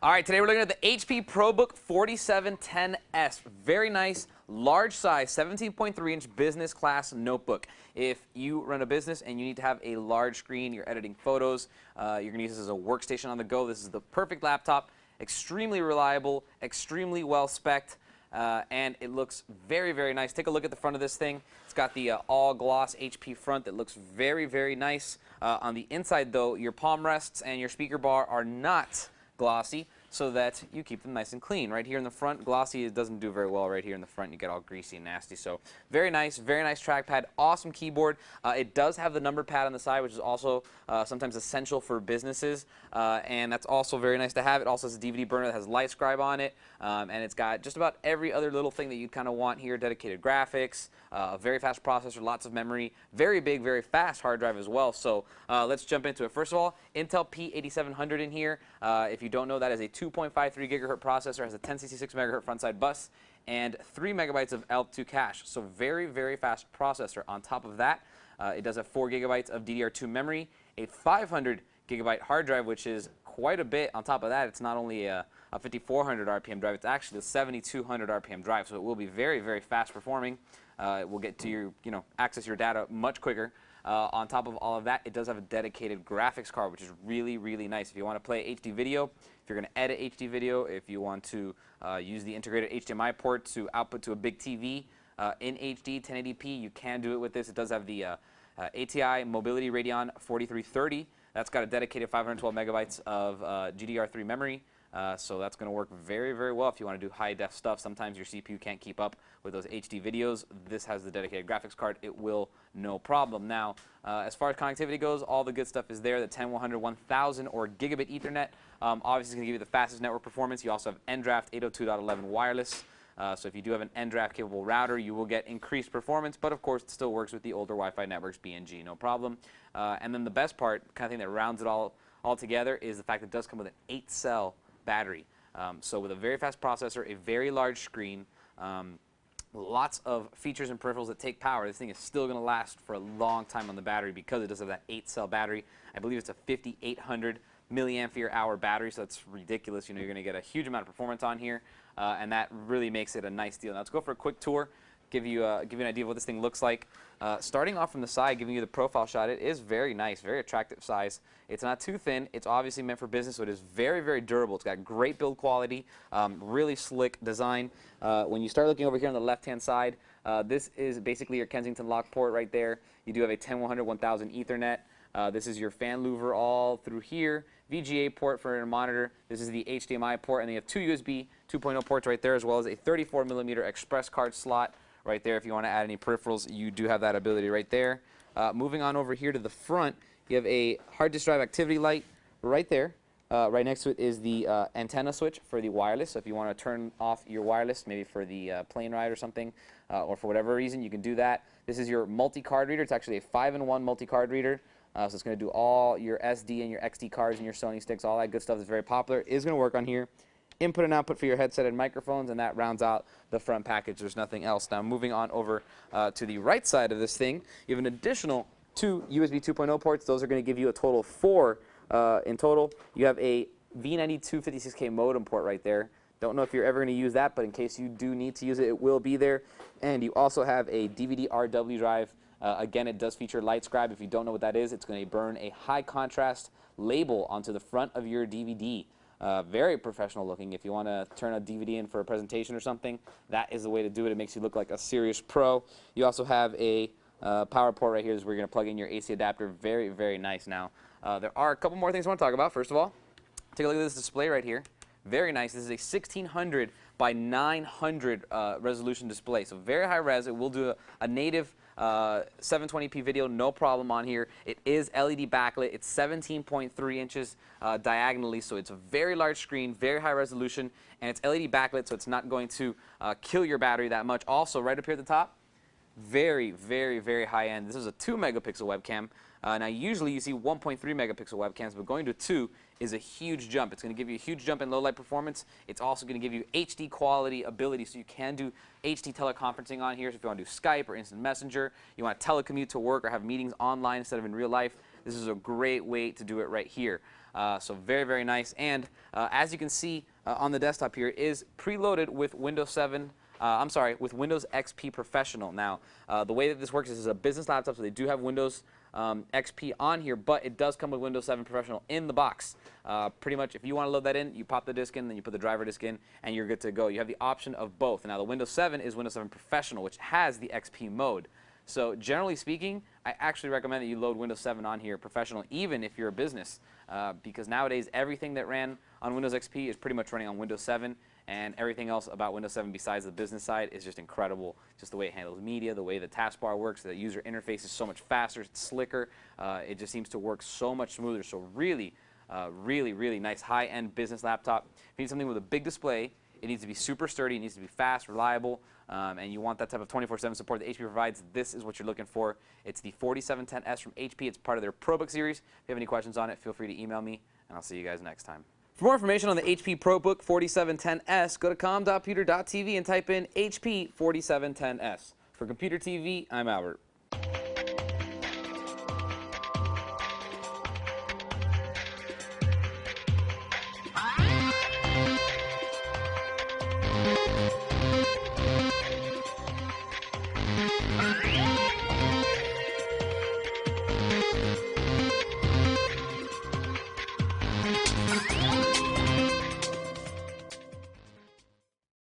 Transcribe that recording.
All right, today we're looking at the HP ProBook 4710s. Very nice, large size, 17.3-inch business class notebook. If you run a business and you need to have a large screen, you're editing photos, you're going to use this as a workstation on the go, this is the perfect laptop. Extremely reliable, extremely well spec'd, and it looks very, very nice. Take a look at the front of this thing. It's got the all gloss HP front that looks very, very nice. On the inside, though, your palm rests and your speaker bar are not glossy, so that you keep them nice and clean. Right here in the front, glossy doesn't do very well. Right here in the front, you get all greasy and nasty. So very nice trackpad, awesome keyboard. It does have the number pad on the side, which is also sometimes essential for businesses, and that's also very nice to have. It also has a DVD burner that has LightScribe on it, and it's got just about every other little thing that you'd kind of want here. Dedicated graphics, a very fast processor, lots of memory, very big, very fast hard drive as well. So let's jump into it. First of all, Intel P8700 in here. If you don't know, that is a 2.53 gigahertz processor, has a 1066 megahertz front side bus, and 3 megabytes of L2 cache. So very, very fast processor. On top of that, it does have 4 gigabytes of DDR2 memory, a 500 gigabyte hard drive, which is quite a bit. On top of that, it's not only a 5400 RPM drive, it's actually a 7200 RPM drive. So it will be very, very fast performing. It will get to your, access your data much quicker. On top of all of that, it does have a dedicated graphics card, which is really, really nice. If you want to play HD video, if you're going to edit HD video, if you want to use the integrated HDMI port to output to a big TV in HD 1080p, you can do it with this. It does have the ATI Mobility Radeon 4330. That's got a dedicated 512 megabytes of GDR3 memory. So that's going to work very, very well if you want to do high-def stuff. Sometimes your CPU can't keep up with those HD videos. This has the dedicated graphics card. It will, no problem. Now, as far as connectivity goes, all the good stuff is there. The 10, 1000, or gigabit Ethernet. Obviously, it's going to give you the fastest network performance. You also have NDRAFT 802.11 wireless. So if you do have an NDRAFT-capable router, you will get increased performance. But, of course, it still works with the older Wi-Fi networks, BNG, no problem. And then the best part, kind of thing that rounds it all together, is the fact that it does come with an 8-cell battery. So with a very fast processor, a very large screen, lots of features and peripherals that take power, this thing is still going to last for a long time on the battery because it does have that 8-cell battery. I believe it's a 5800 milliampere hour battery, so that's ridiculous. You're going to get a huge amount of performance on here, and that really makes it a nice deal. Now let's go for a quick tour. Give you an idea of what this thing looks like. Starting off from the side, giving you the profile shot, it is very nice, very attractive size. It's not too thin. It's obviously meant for business, so it is very, very durable. It's got great build quality, really slick design. When you start looking over here on the left-hand side, this is basically your Kensington lock port right there. You do have a 10, 1000 Ethernet. This is your fan louver all through here. VGA port for your monitor. This is the HDMI port, and they have two USB 2.0 ports right there, as well as a 34mm express card slot right there. If you want to add any peripherals, you do have that ability right there. Moving on over here to the front, you have a hard disk drive activity light right there. Right next to it is the antenna switch for the wireless. So if you want to turn off your wireless, maybe for the plane ride or something, or for whatever reason, you can do that. This is your multi-card reader. It's actually a 5-in-1 multi-card reader. So it's going to do all your SD and your XD cards and your Sony sticks, all that good stuff that's very popular. It is going to work on here. Input and output for your headset and microphones, and that rounds out the front package. There's nothing else. Now moving on over to the right side of this thing, you have an additional 2 USB 2.0 ports. Those are going to give you a total of 4 in total. You have a V92 56K modem port right there. Don't know if you're ever going to use that, but in case you do need to use it, it will be there. And you also have a DVD RW drive. Again, it does feature LightScribe. If you don't know what that is, it's going to burn a high contrast label onto the front of your DVD. Very professional looking. If you want to turn a DVD in for a presentation or something, that is the way to do it. It makes you look like a serious pro. You also have a power port right here. This is where you're going to plug in your AC adapter. Very, very nice. Now, there are a couple more things I want to talk about. First of all, take a look at this display right here. Very nice. This is a 1600 by 900 resolution display. So very high res. It will do a native 720p video, no problem on here. It is LED backlit. It's 17.3 inches diagonally, so it's a very large screen, very high resolution, and it's LED backlit, so it's not going to kill your battery that much. Also, right up here at the top, very, very, very high end. This is a 2 megapixel webcam. Now, usually you see 1.3 megapixel webcams, but going to 2 is a huge jump. It's going to give you a huge jump in low light performance. It's also going to give you HD quality ability, so you can do HD teleconferencing on here. So if you want to do Skype or Instant Messenger, you want to telecommute to work or have meetings online instead of in real life, this is a great way to do it right here. So very, very nice. And as you can see on the desktop here, is preloaded with Windows 7. With Windows XP Professional. Now, the way that this works is a business laptop, so they do have Windows XP on here, but it does come with Windows 7 Professional in the box. Pretty much, if you want to load that in, you pop the disk in, then you put the driver disk in, and you're good to go. You have the option of both. Now, the Windows 7 is Windows 7 Professional, which has the XP mode. So generally speaking, I actually recommend that you load Windows 7 on here Professional, even if you're a business, because nowadays everything that ran on Windows XP is pretty much running on Windows 7, and everything else about Windows 7 besides the business side is just incredible. Just the way it handles media, the way the taskbar works, the user interface is so much faster, it's slicker. It just seems to work so much smoother. So really, really nice high-end business laptop. If you need something with a big display, it needs to be super sturdy, it needs to be fast, reliable, and you want that type of 24/7 support that HP provides. This is what you're looking for. It's the 4710S from HP. It's part of their ProBook series. If you have any questions on it, feel free to email me, and I'll see you guys next time. For more information on the HP ProBook 4710S, go to com.computer.tv and type in HP 4710S. For Computer TV, I'm Albert.